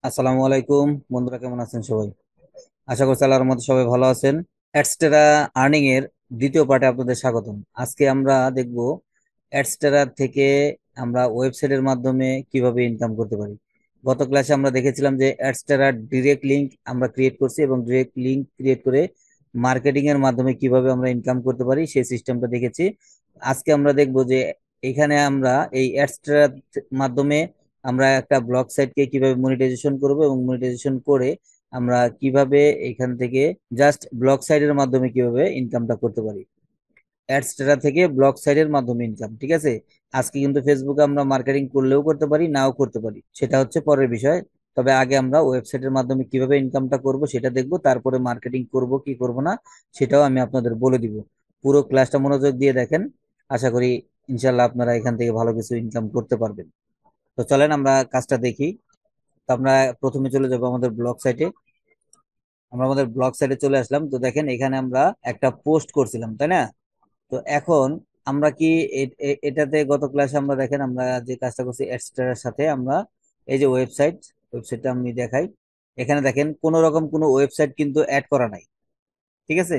আসসালামু আলাইকুম বন্ধুরা, কেমন আছেন সবাই? আশা করছি আল্লাহর মধ্যে সবাই ভালো আছেন। অ্যাডস্টেরা আর্নিং এর দ্বিতীয় পার্টে আপনাদের স্বাগতম। আজকে আমরা দেখব অ্যাডস্টেরা থেকে আমরা ওয়েবসাইটের মাধ্যমে কিভাবে ইনকাম করতে পারি। গত ক্লাসে আমরা দেখেছিলাম যে অ্যাডস্টেরা ডিরেক্ট লিংক আমরা ক্রিয়েট করছি এবং ডিরেক্ট লিংক ক্রিয়েট করে মার্কেটিং এর মাধ্যমে কিভাবে আমরা ইনকাম করতে পারি সেই সিস্টেমটা দেখেছি। আজকে আমরা দেখব যে এখানে আমরা এই অ্যাডস্টেরার মাধ্যমে আমরা একটা ব্লগ সাইটকে কিভাবে মনিটাইজেশন করব এবং মনিটাইজেশন করে আমরা কিভাবে এখান থেকে জাস্ট ব্লগ সাইটের মাধ্যমে কিভাবে ইনকামটা করতে পারি। অ্যাডস্টেরা থেকে ব্লগ সাইটের মাধ্যমে ইনকাম, ঠিক আছে। আজকে কিন্তু ফেসবুকে আমরা মার্কেটিং করলেও করতে পারি, নাও করতে পারি, সেটা হচ্ছে পরের বিষয়। তবে আগে আমরা ওয়েবসাইটের মাধ্যমে কিভাবে ইনকামটা করব সেটা দেখব, তারপরে মার্কেটিং করব কি করব না সেটাও আমি আপনাদের বলে দিব। পুরো ক্লাসটা মনোযোগ দিয়ে দেখেন, আশা করি ইনশাল্লাহ আপনারা এখান থেকে ভালো কিছু ইনকাম করতে পারবেন। তো চলেন আমরা কাজটা দেখি। তো আমরা প্রথমে চলে যাব আমাদের ব্লগ সাইটে। আমরা আমাদের ব্লগ সাইটে চলে আসলাম। তো দেখেন এখানে আমরা একটা পোস্ট করছিলাম, তাই না? তো এখন আমরা কি এটাতে গত ক্লাসে আমরা দেখেন আমরা যে কাজটা করছি এক্সট্রার সাথে আমরা এই যে ওয়েবসাইটটা আমি দেখাই। এখানে দেখেন কোনো রকম কোনো ওয়েবসাইট কিন্তু অ্যাড করা নাই, ঠিক আছে।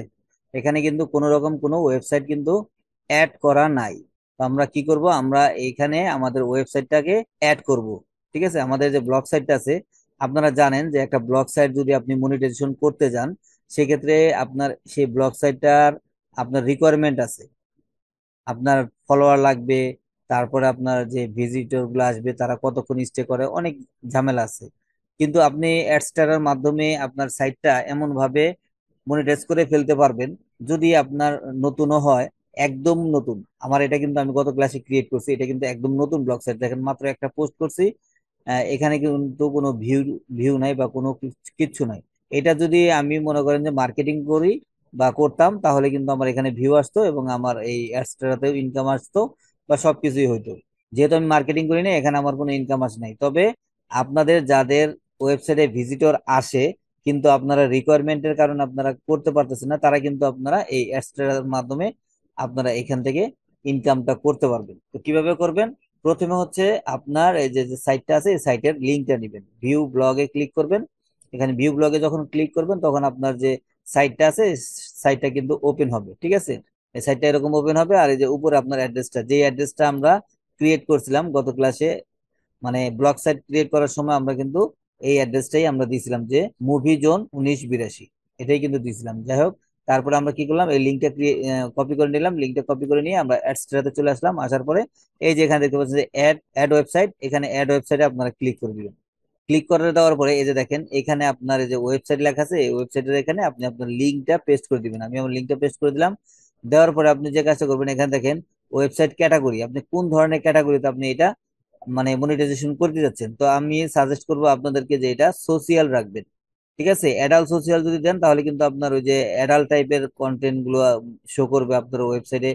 এখানে কিন্তু কোনো রকম কোনো ওয়েবসাইট কিন্তু অ্যাড করা নাই। তো আমরা কি করব, আমরা এইখানে আমাদের ওয়েবসাইটটাকে অ্যাড করব। ঠিক আছে, আমাদের যে ব্লগ সাইটটা আছে, আপনারা জানেন যে একটা ব্লগ সাইট যদি আপনি মনিটাইজেশন করতে যান, সেক্ষেত্রে আপনার সেই ব্লগ সাইটটার আপনার রিকোয়ারমেন্ট আছে। আপনার ফলোয়ার লাগবে, তারপরে আপনার যে ভিজিটর গুলো আসবে তারা কতক্ষণ স্টে করে, অনেক ঝামেলা আছে। কিন্তু আপনি অ্যাডস্টারের মাধ্যমে আপনার সাইটটা এমন ভাবে মনিটাইজ করে ফেলতে পারবেন, যদি আপনার নতুনও হয়, একদম নতুন। আমার এটা কিন্তু আমি গত ক্লাসে ক্রিয়েট করছি, এটা কিন্তু একদম নতুন ব্লগ সাইট। দেখেন মাত্র একটা পোস্ট করছি, এখানে কিন্তু কোনো ভিউ ভিউ নাই বা কোনো কিচ্ছু নাই। এটা যদি আমি মনে করেন যে মার্কেটিং করি বা করতাম, তাহলে কিন্তু আমার এখানে ভিউ আসতো এবং আমার এই অ্যাডসটাতেও ইনকাম আসতো বা সবকিছুই হইতো। যেহেতু আমি মার্কেটিং করি না, এখানে আমার কোনো ইনকাম আসে নাই। তবে আপনাদের যাদের ওয়েবসাইটে ভিজিটর আসে কিন্তু আপনারা রিকোয়ারমেন্টের কারণে আপনারা করতে পারতেছেন না, তারা কিন্তু আপনারা এই অ্যাডসটার মাধ্যমে আপনারা এখান থেকে ইনকামটা করতে পারবেন। তো কিভাবে করবেন? প্রথমে হচ্ছে আপনার এই যে যে সাইটটা আছে, এই সাইটের লিঙ্কটা নেবেন, ভিউ ব্লগে ক্লিক করবেন। এখানে ভিউ ব্লগে যখন ক্লিক করবেন তখন আপনার যে সাইটটা আছে, সাইটটা কিন্তু ওপেন হবে, ঠিক আছে। এই সাইটটা এরকম ওপেন হবে, আর এই যে উপরে আপনার অ্যাড্রেসটা, যে অ্যাড্রেসটা আমরা ক্রিয়েট করছিলাম গত ক্লাসে, মানে ব্লগ সাইট ক্রিয়েট করার সময় আমরা কিন্তু এই অ্যাড্রেসটাই আমরা দিয়েছিলাম, যে মুভি জোন 1982, এটাই কিন্তু দিয়েছিলাম। যাই হোক, তারপরে আমরা কি করলাম, এই লিঙ্কটা কপি করে নিলাম। লিঙ্কটা কপি করে নিয়ে আমরা অ্যাডস্টাতে চলে আসলাম। আসার পরে এই যে এখানে দেখতে পাচ্ছেন যে অ্যাড অ্যাড ওয়েবসাইট, এখানে অ্যাড ওয়েবসাইটে আপনারা ক্লিক করে দিবেন। ক্লিক করে দেওয়ার পরে এই যে দেখেন এখানে আপনার এই যে ওয়েবসাইট লেখা আছে, এই ওয়েবসাইটের এখানে আপনি আপনার লিঙ্কটা পেস্ট করে দিবেন। আমি আমার লিঙ্কটা পেস্ট করে দিলাম। দেওয়ার পরে আপনি যে কাজটা করবেন, এখানে দেখেন ওয়েবসাইট ক্যাটাগরি, আপনি কোন ধরনের ক্যাটাগরিতে আপনি এটা মানে মনিটাইজেশন করতে যাচ্ছেন। তো আমি সাজেস্ট করবো আপনাদেরকে যে এটা সোশিয়াল রাখবেন, ঠিক আছে। অ্যাডাল্ট সোশিয়াল যদি দেন তাহলে কিন্তু আপনার ওই যে অ্যাডাল্ট টাইপের কন্টেন্ট গুলো শো করবে আপনার ওয়েবসাইটে,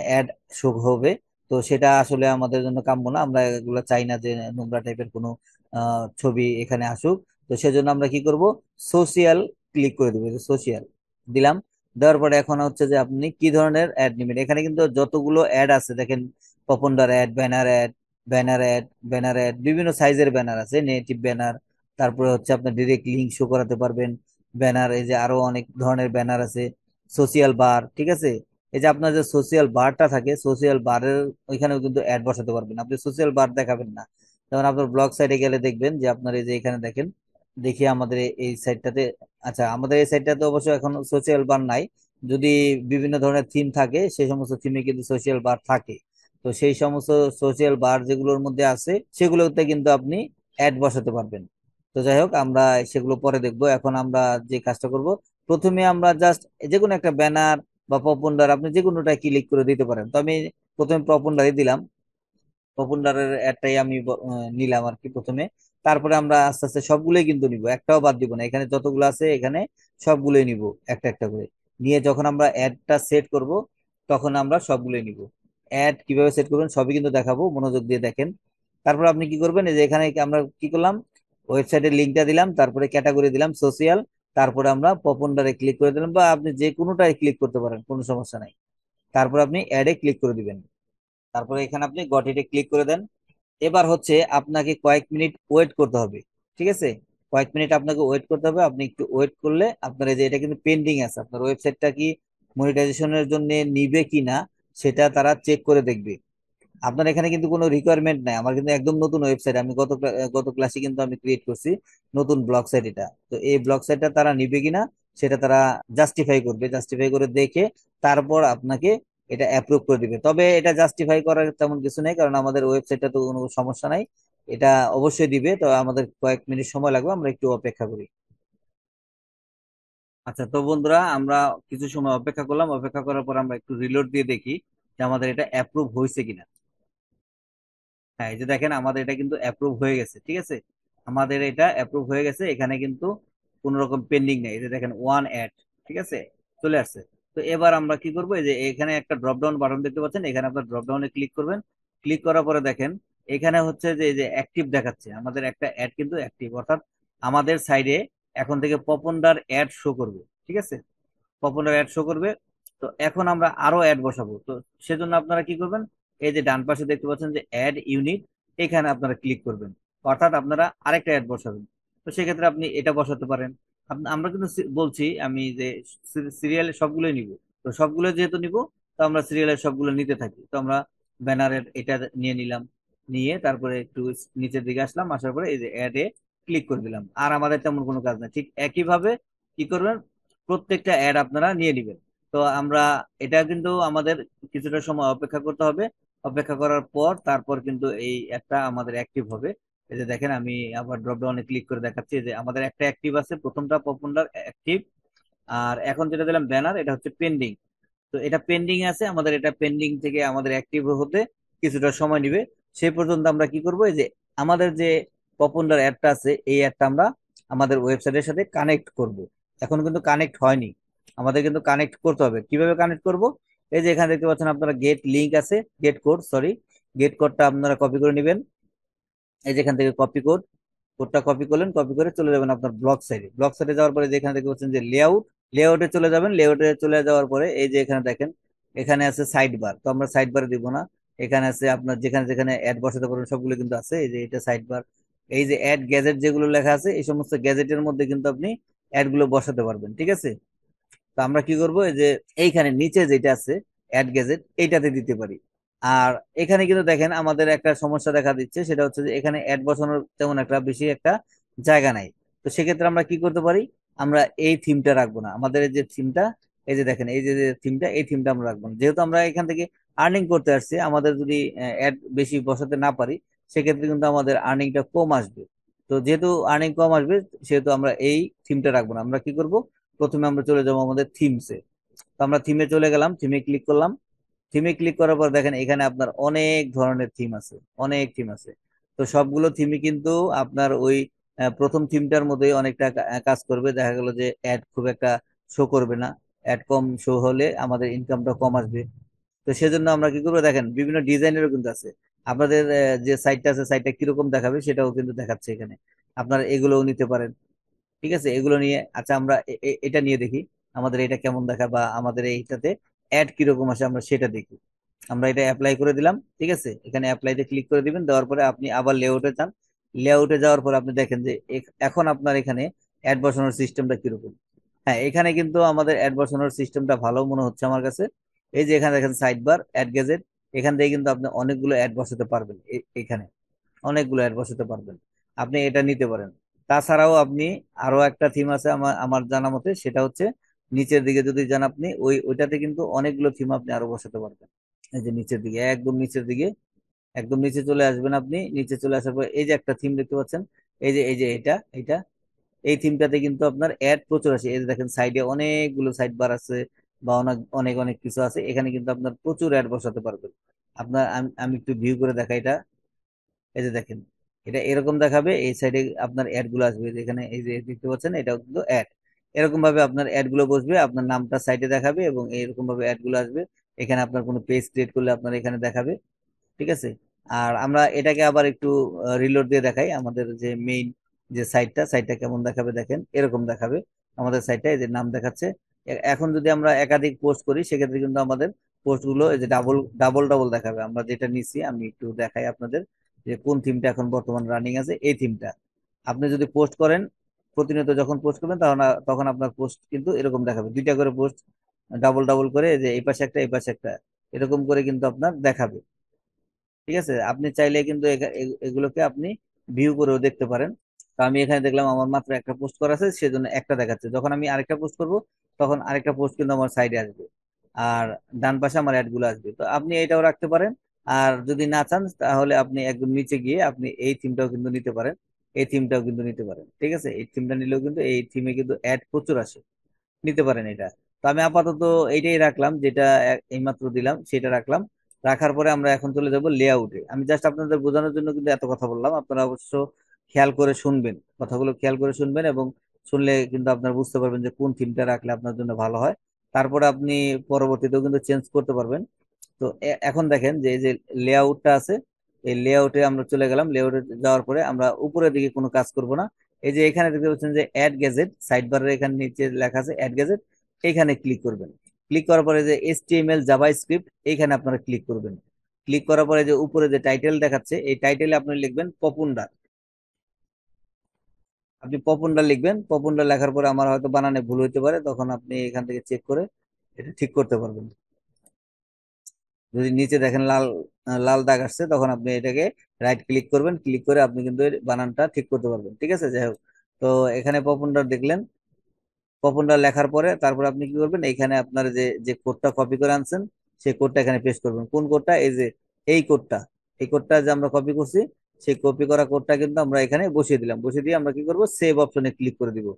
অ্যাড শো হবে। তো সেটা আসলে আমাদের জন্য কাম্য না, আমরা এগুলো চাই না যে নোংরা টাইপের কোনো ছবি এখানে আসুক। তো সেজন্য আমরা কি করব, সোশিয়াল ক্লিক করে দেবো, সোশিয়াল দিলাম। দেওয়ার পরে এখন হচ্ছে যে আপনি কি ধরনের অ্যাড নেবেন। এখানে কিন্তু যতগুলো অ্যাড আছে দেখেন, popular ad, banner ad, banner ad, banner ad, বিভিন্ন সাইজের ব্যানার আছে, নেটিভ ব্যানার, তারপরে হচ্ছে আপনার ডিরেক্ট লিঙ্ক শো করাতে পারবেন ব্যানার, এই যে আরো অনেক ধরনের ব্যানার আছে, সোশিয়াল বার, ঠিক আছে। এই যে আপনার যে সোশিয়াল বারটা থাকে, সোশিয়াল বারের ওইখানেও কিন্তু অ্যাড বসাতে পারবেন, আপনি সোশিয়াল বার দেখাবেন না। যেমন আপনার ব্লগ সাইটে গেলে দেখবেন যে আপনার এই যে এখানে দেখেন, দেখি আমাদের এই সাইটটাতে, আচ্ছা আমাদের এই সাইটটাতে অবশ্য এখন সোশিয়াল বার নাই। যদি বিভিন্ন ধরনের থিম থাকে, সেই সমস্ত থিমে কিন্তু সোশিয়াল বার থাকে। তো সেই সমস্ত সোশিয়াল বার যেগুলোর মধ্যে আছে সেগুলোতে কিন্তু আপনি অ্যাড বসাতে পারবেন। তো যাই হোক, আমরা সেগুলো পরে দেখবো। এখন আমরা যে কাজটা করব, প্রথমে আমরা জাস্ট যে কোনো একটা ব্যানার বা পপুলার আপনি যে কোনোটা ক্লিক করে দিতে পারেন। তো আমি প্রথমে পপুলারই দিলাম, পপুলারের অ্যাডটাই আমি নিলাম আর কি প্রথমে। তারপরে আমরা আস্তে আস্তে সবগুলোই কিন্তু নিব, একটাও বাদ দিব না। এখানে যতগুলো আছে এখানে সবগুলোই নিব একটা একটা করে। নিয়ে যখন আমরা অ্যাডটা সেট করব, তখন আমরা সবগুলোই নিব। অ্যাড কিভাবে সেট করবেন সবই কিন্তু দেখাবো, মনোযোগ দিয়ে দেখেন। তারপর আপনি কি করবেন, এই যে এখানে আমরা কি করলাম, ওয়েবসাইটের লিঙ্কটা দিলাম, তারপরে ক্যাটাগরি দিলাম সোশিয়াল, তারপরে আমরা পপুলারে ক্লিক করে দিলাম, বা আপনি যে কোনোটাই ক্লিক করতে পারেন, কোনো সমস্যা নাই। তারপর আপনি অ্যাডে ক্লিক করে দিবেন। তারপরে এখানে আপনি গট ইটে ক্লিক করে দেন। এবার হচ্ছে আপনাকে কয়েক মিনিট ওয়েট করতে হবে, ঠিক আছে, কয়েক মিনিট আপনাকে ওয়েট করতে হবে। আপনি একটু ওয়েট করলে আপনার এই যে এটা কিন্তু পেন্ডিং আছে, আপনার ওয়েবসাইটটা কি মনিটাইজেশনের জন্য নিবে কি না সেটা তারা চেক করে দেখবে। আপনার এখানে কিন্তু কোনো রিকোয়ারমেন্ট নাই, আমার কিন্তু একদম নতুন ওয়েবসাইট, আমি গত ক্লাসে কিন্তু আমি ক্রিয়েট করছি নতুন ব্লগ সাইট এটা। তো এই ব্লগ সাইটটা তারা নিবে কিনা সেটা তারা জাস্টিফাই করবে, জাস্টিফাই করে দেখে তারপর আপনাকে এটা অ্যাপ্রুভ করে দিবে। তবে এটা জাস্টিফাই করার তেমন কিছু নেই, কারণ আমাদের ওয়েবসাইটটা তো কোনো সমস্যা নাই, এটা অবশ্যই দিবে। তো আমাদের কয়েক মিনিট সময় লাগবে, আমরা একটু অপেক্ষা করি। আচ্ছা, তো বন্ধুরা আমরা কিছু সময় অপেক্ষা করলাম, অপেক্ষা করার পর আমরা একটু রিলোড দিয়ে দেখি যে আমাদের এটা অ্যাপ্রুভ হয়েছে কিনা। হ্যাঁ, এই যে দেখেন আমাদের এটা কিন্তু অ্যাপ্রুভ হয়ে গেছে, ঠিক আছে, আমাদের এটা অ্যাপ্রুভ হয়ে গেছে, এখানে কিন্তু কোনো রকম পেন্ডিং নেই। এই যে দেখেন ওয়ান অ্যাড, ঠিক আছে, চলে আসছে। তো এবার আমরা কি করবো, এই যে এখানে একটা ড্রপ ডাউন বাটন দেখতে পাচ্ছেন, এখানে আপনার ড্রপ ডাউনে ক্লিক করবেন। ক্লিক করার পরে দেখেন এখানে হচ্ছে যে এই যে অ্যাক্টিভ দেখাচ্ছে, আমাদের একটা অ্যাড কিন্তু অ্যাক্টিভ, অর্থাৎ আমাদের সাইডে এখন থেকে পপনডার অ্যাড শো করবে, ঠিক আছে, পপুলার অ্যাড শো করবে। তো এখন আমরা আরো অ্যাড বসাবো, তো সেজন্য আপনারা কি করবেন, এই যে ডান পাশে দেখতে পাচ্ছেন যে অ্যাড ইউনিট, এখানে আপনারা ক্লিক করবেন, অর্থাৎ আপনারা আরেকটা অ্যাড বসাবেন। তো সেক্ষেত্রে আপনি এটা বসাতে পারেন। আমরা কিন্তু বলছি আমি যে সিরিয়ালের সবগুলোই নিব, তো সবগুলো যেহেতু নিব, তো আমরা সিরিয়ালের সবগুলো নিতে থাকি। তো আমরা ব্যানারের এটা নিয়ে নিলাম, নিয়ে তারপরে একটু নিচের দিকে আসলাম, আসার পরে এই যে অ্যাড এ ক্লিক করে দিলাম। আর আমাদের তেমন কোনো কাজ নেই, ঠিক একইভাবে কি করবেন, প্রত্যেকটা অ্যাড আপনারা নিয়ে নেবেন। তো আমরা এটা কিন্তু আমাদের কিছুটা সময় অপেক্ষা করতে হবে, অপেক্ষা করার পর তারপর কিন্তু এই অ্যাডটা আমাদের অ্যাক্টিভ হবে। এই যে দেখেন আমি আবার ড্রপ ডাউনে ক্লিক করে দেখাচ্ছি যে আমাদের একটা অ্যাক্টিভ আছে, প্রথমটা পপুলার অ্যাক্টিভ। আর এখন যেটা দিলাম ব্যানার, এটা হচ্ছে পেন্ডিং। তো এটা পেন্ডিং আছে, আমাদের এটা পেন্ডিং থেকে আমাদের অ্যাক্টিভ হতে কিছুটা সময় নিবে। সেই পর্যন্ত আমরা কি করব, এই যে আমাদের যে পপুলার অ্যাডটা আছে এই অ্যাডটা আমরা আমাদের ওয়েবসাইটের সাথে কানেক্ট করব। এখন কিন্তু কানেক্ট হয়নি, আমাদের কিন্তু কানেক্ট করতে হবে। কিভাবে কানেক্ট করব, এই যে এখানে দেখতে পাচ্ছেন আপনারা গেট লিংক আছে, গেট কোড, সরি, গেট কোডটা আপনারা কপি করে নেবেন। এই যেখান থেকে কপি কোড, কোডটা কপি করলেন, কপি করে চলে যাবেন আপনার ব্লগ সাইডে। ব্লগ সাইডে যাওয়ার পরে যেখানে দেখতে পাচ্ছেন যে লেআউট, লেআউটে চলে যাবেন। লেআউটে চলে যাওয়ার পরে এই যে এখানে দেখেন এখানে আছে সাইড বার, তো আমরা সাইড বারে দিব না। এখানে আছে আপনার যেখানে যেখানে অ্যাড বসাতে পারবেন সবগুলো কিন্তু আছে, এই যে এটা সাইড বার। এই যে অ্যাড গ্যাজেট যেগুলো লেখা আছে এই সমস্ত গ্যাজেটের মধ্যে কিন্তু আপনি অ্যাড গুলো বসাতে পারবেন, ঠিক আছে। তো আমরা কি করব, এই যে এইখানে নিচে যেটা আছে অ্যাড গ্যাজেট এইটাতে দিতে পারি। আর এখানে কিন্তু দেখেন আমাদের একটা সমস্যা দেখা দিচ্ছে, সেটা হচ্ছে যে এখানে অ্যাড বসানোর তেমন একটা বেশি একটা জায়গা নাই। তো সেক্ষেত্রে আমরা কি করতে পারি, আমরা এই থিমটা রাখবো না, আমাদের এই যে থিমটা, এই যে দেখেন এই যে থিমটা, এই থিমটা আমরা রাখবো না। যেহেতু আমরা এখান থেকে আর্নিং করতে আসছি, আমাদের যদি অ্যাড বেশি বসাতে না পারি সেক্ষেত্রে কিন্তু আমাদের আর্নিংটা কম আসবে। তো যেহেতু আর্নিং কম আসবে সেহেতু আমরা এই থিমটা রাখবো না। আমরা কি করব, প্রথমে আমরা চলে যাবো আমাদের থিমসে। তো আমরা থিমে চলে গেলাম, থিমে ক্লিক করলাম। থিমে ক্লিক করার পর দেখেন এখানে আপনার অনেক ধরনের থিম আছে, অনেক থিম আছে। তো সবগুলো থিমই কিন্তু আপনার ওই প্রথম থিমটার মধ্যেই অনেকটা কাজ করবে। দেখা গেল যে অ্যাড খুব একটা শো করবে না, অ্যাড কম শো হলে আমাদের ইনকামটা কম আসবে। তো সেজন্য আমরা কি করবো, দেখেন বিভিন্ন ডিজাইনেরও কিন্তু আছে। আপনাদের যে সাইটটা আছে সাইটটা কিরকম দেখাবে সেটাও কিন্তু দেখাচ্ছে এখানে, আপনারা এগুলোও নিতে পারেন, ঠিক আছে। এগুলো নিয়ে আচ্ছা আমরা এটা নিয়ে দেখি আমাদের এটা কেমন দেখা, বা আমাদের এইটাতে অ্যাড কিরকম আসে আমরা সেটা দেখি। আমরা এটা অ্যাপ্লাই করে দিলাম, ঠিক আছে, এখানে অ্যাপ্লাইতে ক্লিক করে দিবেন। দেওয়ার পরে আপনি আবার লেআউটে যান। লেআউটে যাওয়ার পরে আপনি দেখেন যে এখন আপনার এখানে অ্যাড বসানোর সিস্টেমটা কিরকম। হ্যাঁ, এখানে কিন্তু আমাদের অ্যাড বসানোর সিস্টেমটা ভালো মনে হচ্ছে আমার কাছে। এই যে এখানে দেখেন সাইড বার অ্যাড গেজেট, এখান থেকে কিন্তু আপনি অনেকগুলো অ্যাড বসাতে পারবেন। এখানে অনেকগুলো অ্যাড বসাতে পারবেন, আপনি এটা নিতে পারেন। তাছাড়াও আপনি আরো একটা থিম আছে আমার আমার জানা মতে, সেটা হচ্ছে নিচের দিকে যদি যান আপনি ওইটাতে কিন্তু অনেকগুলো থিম আপনি আরো বসাতে পারবেন। এই যে নিচের দিকে, একদম নিচের দিকে, একদম নিচে চলে আসবেন। আপনি নিচে চলে আসার পর এই যে একটা থিম দেখতে পাচ্ছেন, এই যে এটা এটা এই থিমটাতে কিন্তু আপনার অ্যাড প্রচুর আছে। এই যে দেখেন সাইডে অনেকগুলো সাইড বার আছে, বা অনেক অনেক অনেক কিছু আছে, এখানে কিন্তু আপনার প্রচুর অ্যাড বসাতে পারবেন। আপনার আমি একটু ভিউ করে দেখাই এটা। এই যে দেখেন এটা এরকম দেখাবে, এই সাইডে আপনার অ্যাড গুলো আসবে, যেখানে এই যে দেখতে পাচ্ছেন এটাও কিন্তু অ্যাড। এরকম ভাবে আপনার অ্যাড গুলো বসবে, আপনার নামটা সাইডে দেখাবে এবং এরকম ভাবে অ্যাড গুলো আসবে। এখানে আপনার কোনো পেজ ক্রিয়েট করলে আপনার এখানে দেখাবে, ঠিক আছে। আর আমরা এটাকে আবার একটু রিলোড দিয়ে দেখাই, আমাদের যে মেইন যে সাইটটা কেমন দেখাবে দেখেন, এরকম দেখাবে আমাদের সাইটটা, এই যে নাম দেখাচ্ছে। এখন যদি আমরা একাধিক পোস্ট করি সেক্ষেত্রে কিন্তু আমাদের পোস্ট গুলো এই যে ডাবল ডাবল ডাবল দেখাবে। আমরা যেটা নিচ্ছি আমি একটু দেখাই আপনাদের, যে কোন থিমটা এখন বর্তমান রানিং আছে, এই থিমটা। আপনি যদি পোস্ট করেন, প্রতিনিয়ত যখন পোস্ট করবেন তখন তখন আপনার পোস্ট কিন্তু এরকম দেখাবে, দুইটা করে পোস্ট ডাবল ডাবল করে, যে এই পাশে একটা এই পাশে একটা, এরকম করে কিন্তু আপনার দেখাবে। ঠিক আছে, আপনি চাইলে কিন্তু এগুলোকে আপনি ভিউ করেও দেখতে পারেন। তো আমি এখানে দেখলাম আমার মাত্র একটা পোস্ট করা আছে, সেজন্য একটা দেখাচ্ছে। যখন আমি আরেকটা পোস্ট করব তখন আরেকটা পোস্ট কিন্তু আমার সাইডে আসবে, আর ডান পাশে আমার অ্যাড গুলো আসবে। তো আপনি এটাও রাখতে পারেন। আর যদি না চান তাহলে আপনি একদম নিচে গিয়ে আপনি এই থিমটাও কিন্তু নিতে পারেন, এই থিমটাও কিন্তু নিতে পারেন। ঠিক আছে, এই থিমটা নিলেও কিন্তু এই থিমে কিন্তু অ্যাড প্রচুর আসে, নিতে পারেন এটা। তো আমি আপাতত এইটাই রাখলাম, যেটা এইমাত্র দিলাম সেটা রাখলাম। রাখার পরে আমরা এখন চলে যাব লেআউটে। আমি জাস্ট আপনাদের বোঝানোর জন্য কিন্তু এত কথা বললাম, আপনারা অবশ্য খেয়াল করে শুনবেন, কথাগুলো খেয়াল করে শুনবেন, এবং শুনলে কিন্তু আপনারা বুঝতে পারবেন যে কোন থিমটা রাখলে আপনার জন্য ভালো হয়। তারপরে আপনি পরবর্তীতেও কিন্তু চেঞ্জ করতে পারবেন। তো এখন দেখেন যে এই যে লেআউটটা আছে, এই লেআউটে আমরা চলে গেলাম। লেআউটে যাওয়ার পরে আমরা উপরের দিকে কোনো কাজ করব না। এই যে এখানে দেখতে পাচ্ছেন যে অ্যাড গ্যাজেট, সাইড বারের এখানে নিচে লেখা আছে অ্যাড গ্যাজেট, এখানে ক্লিক করবেন। ক্লিক করার পরে যে এইচটিএমএল জাভাস্ক্রিপ্ট, এইখানে আপনারা ক্লিক করবেন। ক্লিক করার পরে যে উপরে যে টাইটেল দেখাচ্ছে, এই টাইটেলে আপনি লিখবেন পপুন্ডা। আপনি পপুন্ডা লিখবেন। পপুন্ডা লেখার পরে আমার হয়তো বানানে ভুল হইতে পারে, তখন আপনি এখান থেকে চেক করে এটা ঠিক করতে পারবেন। যদি নিচে দেখেন লাল লাল দাগ আসছে, তখন আপনি এটাকে রাইট ক্লিক করবেন, ক্লিক করে আপনি কিন্তু এর বানানটা ঠিক করতে পারবেন। ঠিক আছে, যাই হোক। তো এখানে পপুলার দেখলেন, পপুলার লেখার পরে তারপর আপনি কি করবেন, এখানে আপনার যে যে কোডটা কপি করে আনছেন সেই কোডটা এখানে পেস্ট করবেন। কোন কোডটা? এই যে এই কোডটা, এই কোডটা যে আমরা কপি করছি, সেই কপি করা কোডটা কিন্তু আমরা এখানে বসিয়ে দিলাম। বসিয়ে দিয়ে আমরা কি করব, সেভ অপশনে ক্লিক করে দিব।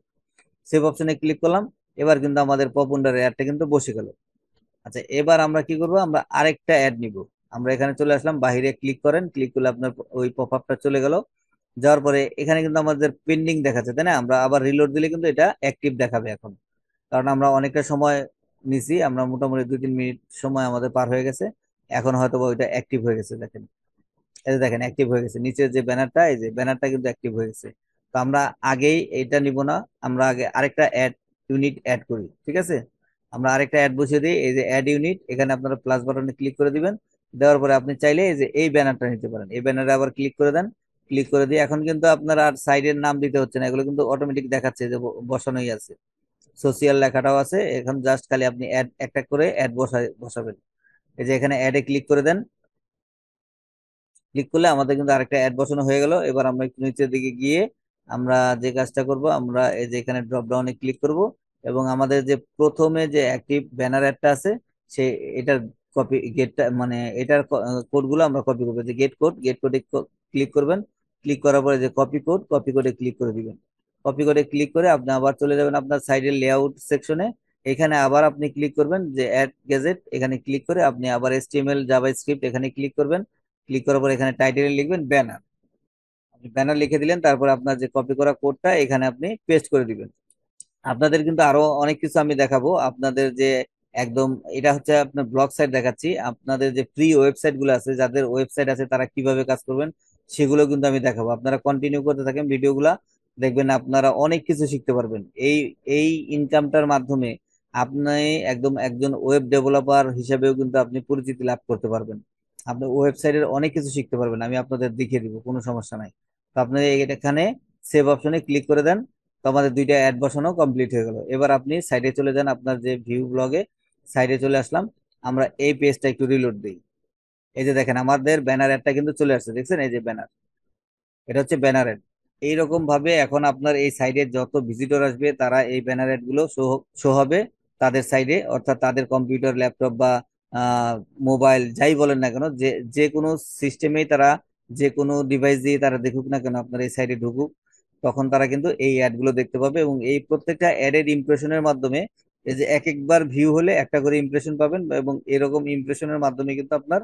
সেভ অপশনে ক্লিক করলাম। এবার কিন্তু আমাদের পপুলার অ্যাডটা কিন্তু বসে গেল। আচ্ছা, এবার আমরা কি করব, আমরা আরেকটা অ্যাড নিব। আমরা এখানে চলে আসলাম, বাহিরে ক্লিক করেন, ক্লিক করলে আপনার ওই পপ আপটা চলে গেল। যাওয়ার পরে এখানে কিন্তু আমাদের পেন্ডিং দেখাচ্ছে, তাই না? আমরা আবার রিলোড দিলে কিন্তু এটা অ্যাক্টিভ দেখাবে এখন, কারণ আমরা অনেকটা সময় নিছি, আমরা মোটামুটি 2-3 মিনিট সময় আমাদের পার হয়ে গেছে। এখন হয়তো বা ওইটা অ্যাক্টিভ হয়ে গেছে, দেখেন। এই যে দেখেন অ্যাক্টিভ হয়ে গেছে, নিচের যে ব্যানারটা, এই যে ব্যানারটা কিন্তু অ্যাক্টিভ হয়ে গেছে। তো আমরা আগেই এটা নিব না, আমরা আগে আরেকটা অ্যাড ইউনিট অ্যাড করি। ঠিক আছে, আমরা আরেকটা অ্যাড বসিয়ে দিই। এই যে অ্যাড ইউনিট, এখানে আপনারা প্লাস বাটনে ক্লিক করে দিবেন। দেওয়ার পরে আপনি চাইলে এই যে এই ব্যানারটা নিতে পারেন, এই ব্যানারে আবার ক্লিক করে দেন। ক্লিক করে দিয়ে এখন কিন্তু আপনার আর সাইডের নাম দিতে হচ্ছে না, এগুলো কিন্তু অটোমেটিক দেখাচ্ছে যে বসানোই আছে। সোশিয়াল লেখাটাও আছে, এখন জাস্ট খালি আপনি অ্যাড একটা করে অ্যাড বসাবেন। এই যে এখানে অ্যাডে ক্লিক করে দেন। ক্লিক করলে আমাদের কিন্তু আরেকটা অ্যাড বসানো হয়ে গেল। এবার আমরা একটু নিচের দিকে গিয়ে আমরা যে কাজটা করব, আমরা এই যে এখানে ড্রপ ডাউনে ক্লিক করব, এবং আমাদের যে প্রথমে যে অ্যাক্টিভ ব্যানার অ্যাডটা আছে, সে এটার কপি গেটটা মানে এটার কোডগুলো আমরা কপি করবো। যে গেট কোডে ক্লিক করবেন। ক্লিক করার পরে যে কপি কোডে ক্লিক করে দিবেন। কপি কোডে ক্লিক করে আপনি আবার চলে যাবেন আপনার সাইডের লেআউট সেকশনে। এখানে আবার আপনি ক্লিক করবেন যে অ্যাড গেজেট, এখানে ক্লিক করে আপনি আবার এইচটিএমএল জাভাস্ক্রিপ্ট এখানে ক্লিক করবেন। ক্লিক করার পর এখানে টাইটেলে লিখবেন ব্যানার। আপনি ব্যানার লিখে দিলেন, তারপর আপনার যে কপি করা কোডটা এখানে আপনি পেস্ট করে দিবেন। আপনাদের কিন্তু আরো অনেক কিছু আমি দেখাবো আপনাদের, যে একদম এটা হচ্ছে আপনার ব্লগ সাইট দেখাচ্ছি। আপনাদের যে ফ্রি ওয়েবসাইট গুলো আছে, যাদের ওয়েবসাইট আছে তারা কিভাবে কাজ করবেন সেগুলো কিন্তু আমি দেখাবো। আপনারা কন্টিনিউ করতে থাকেন ভিডিওগুলা, দেখবেন আপনারা অনেক কিছু শিখতে পারবেন। এই এই ইনকামটার মাধ্যমে আপনি একদম একজন ওয়েব ডেভেলপার হিসেবেও কিন্তু আপনি পরিচিতি লাভ করতে পারবেন। আপনি ওয়েবসাইটের অনেক কিছু শিখতে পারবেন, আমি আপনাদের দেখিয়ে দিব, কোনো সমস্যা নাই। তো আপনি এখানে সেভ অপশনে ক্লিক করে দেন। তো আমাদের দুইটা অ্যাড বসানো কমপ্লিট হয়ে গেল। এবার আপনি সাইডে চলে যান, আপনার যে ভিউ ব্লগে সাইডে চলে আসলাম। আমরা এই পেজটা একটু রিলোড দিই। এই যে দেখেন আমাদের ব্যানার অ্যাডটা কিন্তু চলে আসছে, দেখছেন? এই যে ব্যানার, এটা হচ্ছে ব্যানার অ্যাড। এইরকম ভাবে এখন আপনার এই সাইডে যত ভিজিটর আসবে তারা এই ব্যানার অ্যাড গুলো শো হবে তাদের সাইডে, অর্থাৎ তাদের কম্পিউটার, ল্যাপটপ বা মোবাইল যাই বলেন না কেন, যে যে কোনো সিস্টেমেই তারা, যে কোনো ডিভাইস দিয়ে তারা দেখুক না কেন, আপনার এই সাইডে ঢুকুক, তখন তারা কিন্তু এই অ্যাড গুলো দেখতে পাবে। এবং এই প্রত্যেকটা অ্যাডের ইমপ্রেশনের মাধ্যমে, এই যে এক একবার ভিউ হলে একটা করে ইমপ্রেশন পাবেন, এবং এরকম ইমপ্রেশনের মাধ্যমে কিন্তু আপনার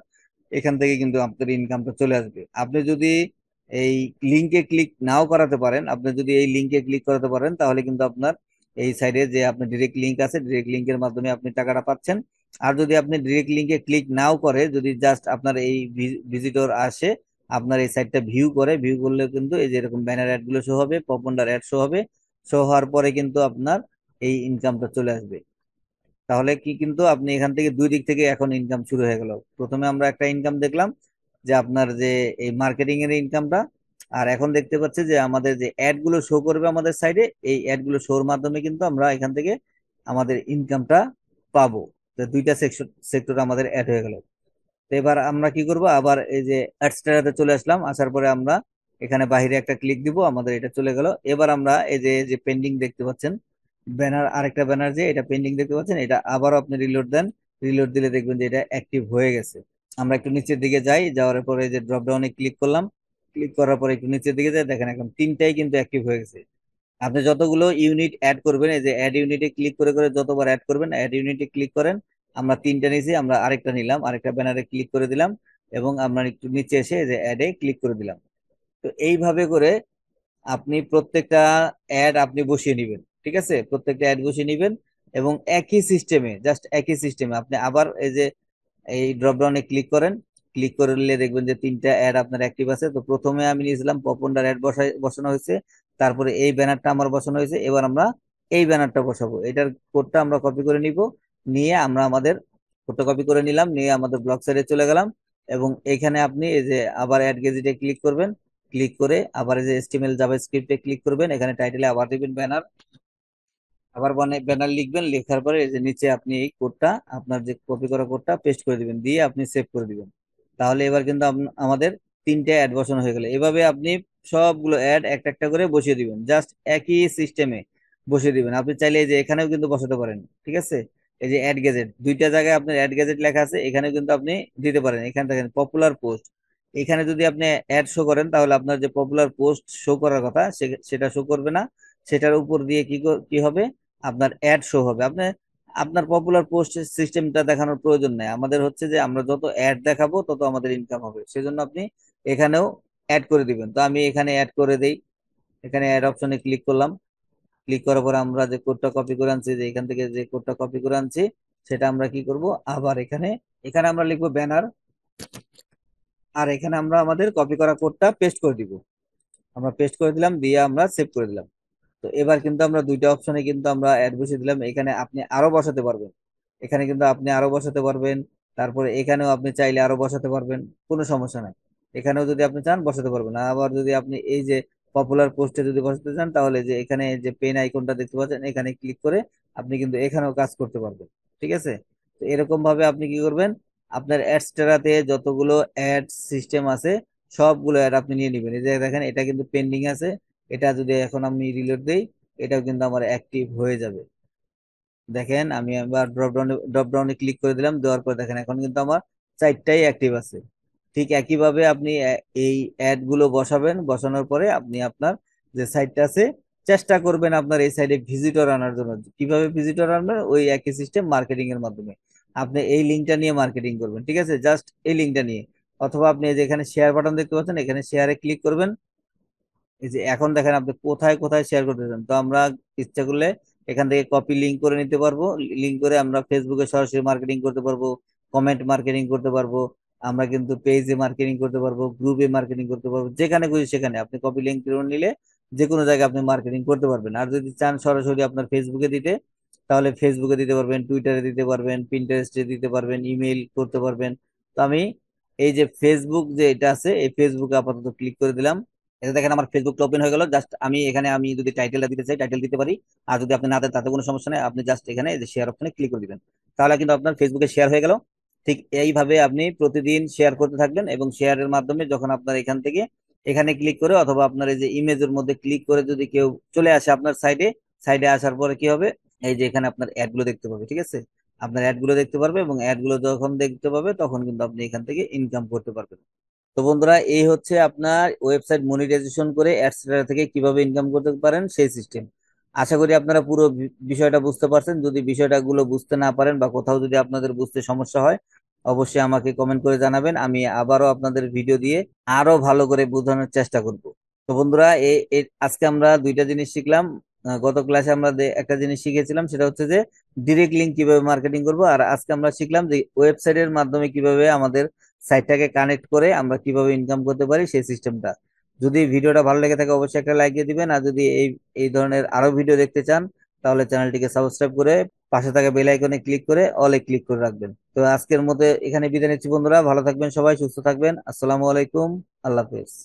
এখান থেকে কিন্তু আপনার ইনকামটা চলে আসবে। আপনি যদি এই লিঙ্কে ক্লিক নাও করাতে পারেন, আপনি যদি এই লিঙ্কে ক্লিক করাতে পারেন তাহলে কিন্তু আপনার এই সাইডে যে আপনার ডিরেক্ট লিঙ্ক আছে, ডিরেক্ট লিঙ্কের মাধ্যমে আপনি টাকাটা পাচ্ছেন। আর যদি আপনি ডিরেক্ট লিঙ্কে ক্লিক নাও করে, যদি জাস্ট আপনার এই ভিজিটর আসে, আপনার এই সাইটটা ভিউ করে, ভিউ করলে কিন্তু এই যে এরকম ব্যানার অ্যাড গুলো শো হবে, পপুলার অ্যাড শো হবে। শো হওয়ার পরে কিন্তু আপনার এই ইনকামটা চলে আসবে। তাহলে কি, কিন্তু আপনি এখান থেকে দুই দিক থেকে এখন ইনকাম শুরু হয়ে গেল। প্রথমে আমরা একটা ইনকাম দেখলাম, যে আপনার যে এই মার্কেটিং এর ইনকামটা, আর এখন দেখতে পাচ্ছি যে আমাদের যে অ্যাড গুলো শো করবে আমাদের সাইডে, এই অ্যাড গুলো শোর মাধ্যমে কিন্তু আমরা এখান থেকে আমাদের ইনকামটা পাবো। তো দুইটা সেক্টর আমাদের অ্যাড হয়ে গেল। তো এবার আমরা কি করব, আবার এই যে অ্যাডস্টারাতে চলে আসলাম, আসার পরে আমরা এখানে বাইরে একটা ক্লিক দিব, আমাদের এটা চলে গেল। এবার আমরা এই যে যে পেন্ডিং দেখতে পাচ্ছেন ব্যানার, আরেকটা ব্যানার যে এটা পেন্ডিং দেখতে পাচ্ছেন, এটা আবারও আপনি রিলোড দেন। রিলোড দিলে দেখবেন যে এটা অ্যাক্টিভ হয়ে গেছে। আমরা একটু নিচের দিকে যাই, যাওয়ার পরে যে ড্রপ ডাউনে ক্লিক করলাম, ক্লিক করার পরে একটু নিচের দিকে যাই, দেখেন এখন তিনটাই কিন্তু অ্যাক্টিভ হয়ে গেছে। আপনি যতগুলো ইউনিট অ্যাড করবেন, এই যে অ্যাড ইউনিটে ক্লিক করে করে যতবার অ্যাড করবেন, অ্যাড ইউনিটে ক্লিক করেন। আমরা তিনটা নিয়েছি, আমরা আরেকটা নিলাম, আরেকটা ব্যানারে ক্লিক করে দিলাম, এবং আমরা একটু নিচে এসে এই যে অ্যাডে ক্লিক করে দিলাম। তো এইভাবে করে আপনি প্রত্যেকটা অ্যাড আপনি বসিয়ে নেবেন, ঠিক আছে? প্রত্যেকটা অ্যাড বসিয়ে নেবেন এবং একই সিস্টেমে, জাস্ট একই সিস্টেমে আপনি আবার এই যে এই ড্রপ ডাউনে ক্লিক করেন। ক্লিক করলে দেখবেন যে তিনটা অ্যাড আপনার অ্যাক্টিভ আছে। তো প্রথমে আমি নিয়েছিলাম পপন্ডার অ্যাড বসানো হয়েছে, তারপরে এই ব্যানারটা আমার বসানো হয়েছে, এবার আমরা এই ব্যানারটা বসাবো। এটার কোডটা আমরা কপি করে নিব, নিয়ে আমরা আমাদের কোডটা কপি করে নিলাম, নিয়ে আমাদের ব্লগ সাইডে চলে গেলাম। এবং এখানে আপনি এই যে আবার অ্যাড গেজেটে ক্লিক করবেন, ক্লিক করে আবার এই যে এচটিএমএল জাভাস্ক্রিপ্টে ক্লিক করবেন, এখানে টাইটেলে আবার দিবেন ব্যানার, আবার ব্যানার লিখবেন, লেখার পরে এই যে নিচে আপনি এই কোডটা, আপনার যে কপি করা কোডটা পেস্ট করে দিবেন, দিয়ে আপনি সেভ করে দিবেন। তাহলে এবার কিন্তু আমাদের তিনটে অ্যাড বসানো হয়ে গেল। এভাবে আপনি সবগুলো অ্যাড একটা একটা করে বসিয়ে দিবেন, জাস্ট একই সিস্টেমে বসিয়ে দিবেন। আপনি চাইলে এই যে এখানেও কিন্তু বসাতে পারেন, ঠিক আছে? এই যে অ্যাড গেজেট, দুইটা জায়গায় আপনার অ্যাড গেজেট লেখা আছে, এখানেও কিন্তু আপনি দিতে পারেন। এখানে দেখেন পপুলার পোস্ট, এখানে যদি আপনি অ্যাড শো করেন তাহলে আপনার যে পপুলার পোস্ট শো করার কথা সেটা শো করবে না। সেটার উপর দিয়ে কি হবে, আপনার অ্যাড শো হবে। আপনার পপুলার পোস্ট সিস্টেমটা দেখানোর প্রয়োজন নেই, আমাদের হচ্ছে যে আমরা যত অ্যাড দেখাবো তত আমাদের ইনকাম হবে, সেজন্য আপনি এখানেও অ্যাড করে দিবেন। তো আমি এখানে অ্যাড করে দেই, এখানে অ্যাড অপশনে ক্লিক করলাম। ক্লিক করার পরে আমরা যে কোডটা কপি করে আনছি, যে এখান থেকে যে কোডটা কপি করে আনছি, সেটা আমরা কি করব, আবার এখানে এখানে আমরা লিখবো ব্যানার, আর এখানে আমরা আমাদের কপি করা কোডটা পেস্ট করে দিব। আমরা পেস্ট করে দিলাম, দিয়ে আমরা সেভ করে দিলাম। তো এবার কিন্তু আমরা দুইটা অপশনে কিন্তু আমরা অ্যাড বসিয়ে দিলাম। এখানে আপনি আরো বসাতে পারবেন, এখানে কিন্তু আপনি আরো বসাতে পারবেন। তারপরে এখানেও আপনি চাইলে আরো বসাতে পারবেন, কোনো সমস্যা নাই। এখানেও যদি আপনি চান বসাতে পারবেন। আবার যদি আপনি এই যে পপুলার পোস্টে যদি বসাতে চান, তাহলে যে এখানে যে পেন আইকনটা দেখতে পাচ্ছেন, এখানে ক্লিক করে আপনি কিন্তু এখানেও কাজ করতে পারবেন, ঠিক আছে? তো এরকম ভাবে আপনি কি করবেন, আপনার অ্যাডস্টারাতে যতগুলো অ্যাড সিস্টেম আছে সবগুলো অ্যাড আপনি নিয়ে নেবেন। এই যে দেখেন এটা কিন্তু পেন্ডিং আছে, এটা যদি এখন আমি রিলোড দেই, এটাও কিন্তু আমার অ্যাক্টিভ হয়ে যাবে। দেখেন আমি আবার ড্রপ ডাউনে ক্লিক করে দিলাম, দেওয়ার পর দেখেন এখন কিন্তু আমার চারটাই অ্যাক্টিভ আছে। ঠিক একইভাবে আপনি এই অ্যাড গুলো বসাবেন, বসানোর পরে আপনি আপনার যে সাইটটা আছে চেষ্টা করবেন আপনার এই সাইডে ভিজিটর আনার জন্য। কিভাবে ভিজিটর আনবেন, ওই একই সিস্টেম মার্কেটিং এর মাধ্যমে আপনি এই লিঙ্কটা নিয়ে মার্কেটিং করবেন, ঠিক আছে? জাস্ট এই লিঙ্কটা নিয়ে, অথবা আপনি এই যে এখানে শেয়ার বাটন দেখতে পাচ্ছেন, এখানে শেয়ারে ক্লিক করবেন। এই যে এখন দেখেন আপনি কোথায় কোথায় শেয়ার করতে চান, তো আমরা ইচ্ছা করলে এখান থেকে কপি লিঙ্ক করে নিতে পারবো। লিঙ্ক করে আমরা ফেসবুকে সরাসরি মার্কেটিং করতে পারবো, কমেন্ট মার্কেটিং করতে পারবো, আমরা কিন্তু পেজে মার্কেটিং করতে পারবো, গ্রুপে মার্কেটিং করতে পারবো, যেখানে খুশি সেখানে আপনি কপি লিঙ্ক করে নিলে যে কোনো জায়গায় আপনি মার্কেটিং করতে পারবেন। আর যদি চান সরাসরি আপনার ফেসবুকে দিতে, তাহলে ফেসবুকে দিতে পারবেন, টুইটারে দিতে পারবেন, পিন্টারেস্টে দিতে পারবেন, ইমেইল করতে পারবেন। তো আমি এই যে ফেসবুক যে এটা আছে, এই ফেসবুকে আপাতত ক্লিক করে দিলাম। এটা দেখেন আমার ফেসবুকটা ওপেন হয়ে গেল। জাস্ট আমি এখানে আমি যদি টাইটেলটা দিতে চাই টাইটেল দিতে পারি, আর যদি আপনি না দেন তাতে কোনো সমস্যা নেই, আপনি জাস্ট এখানে এই যে শেয়ার অপশনে ক্লিক করে দিবেন, তাহলে কিন্তু আপনার ফেসবুকে শেয়ার হয়ে গেল। ঠিক এইভাবে আপনি প্রতিদিন শেয়ার করতে থাকবেন, এবং শেয়ারের মাধ্যমে যখন আপনার এখান থেকে এখানে ক্লিক করে, অথবা আপনার এই যে ইমেজের মধ্যে ক্লিক করে যদি কেউ চলে আসে আপনার সাইডে, সাইডে আসার পরে কি হবে, এই যে এখানে আপনার অ্যাড গুলো দেখতে পাবে, ঠিক আছে? আপনার অ্যাড গুলো দেখতে পারবে, এবং অ্যাড গুলো যখন দেখতে পাবে তখন কিন্তু আপনি এখান থেকে ইনকাম করতে পারবেন। তো বন্ধুরা, এই হচ্ছে আপনার ওয়েবসাইট মনিটাইজেশন করে অ্যাডস্টারা থেকে কিভাবে ইনকাম করতে পারেন সেই সিস্টেম। আশা করি আপনারা পুরো বিষয়টা বুঝতে পারছেন। যদি বিষয়টা গুলো বুঝতে না পারেন বা কোথাও যদি আপনাদের বুঝতে সমস্যা হয়, অবশ্যই আমাকে কমেন্ট করে জানাবেন, আমি আবারও আপনাদের ভিডিও দিয়ে আরো ভালো করে বোঝানোর চেষ্টা করব। তো বন্ধুরা, আজকে আমরা দুইটা জিনিস শিখলাম। গত ক্লাসে আমরা একটা জিনিস শিখেছিলাম, সেটা হচ্ছে যে ডিরেক্ট লিঙ্ক কিভাবে মার্কেটিং করব। আর আজকে আমরা শিখলাম যে ওয়েবসাইটের মাধ্যমে কিভাবে আমাদের সাইটটাকে কানেক্ট করে আমরা কিভাবে ইনকাম করতে পারি সেই সিস্টেমটা। যদি ভিডিওটা ভালো লেগে থাকে অবশ্যই একটা লাইক দিয়ে দিবেন, আর যদি এই এই ধরনের আরো ভিডিও দেখতে চান তাহলে চ্যানেলটিকে সাবস্ক্রাইব করে পাশে থাকা বেল আইকনে ক্লিক করে অলে ক্লিক করে রাখবেন। তো আজকের মতো এখানে বিদায় নিচ্ছি বন্ধুরা, ভালো থাকবেন সবাই, সুস্থ থাকবেন। আসসালামু আলাইকুম, আল্লাহ হাফেজ।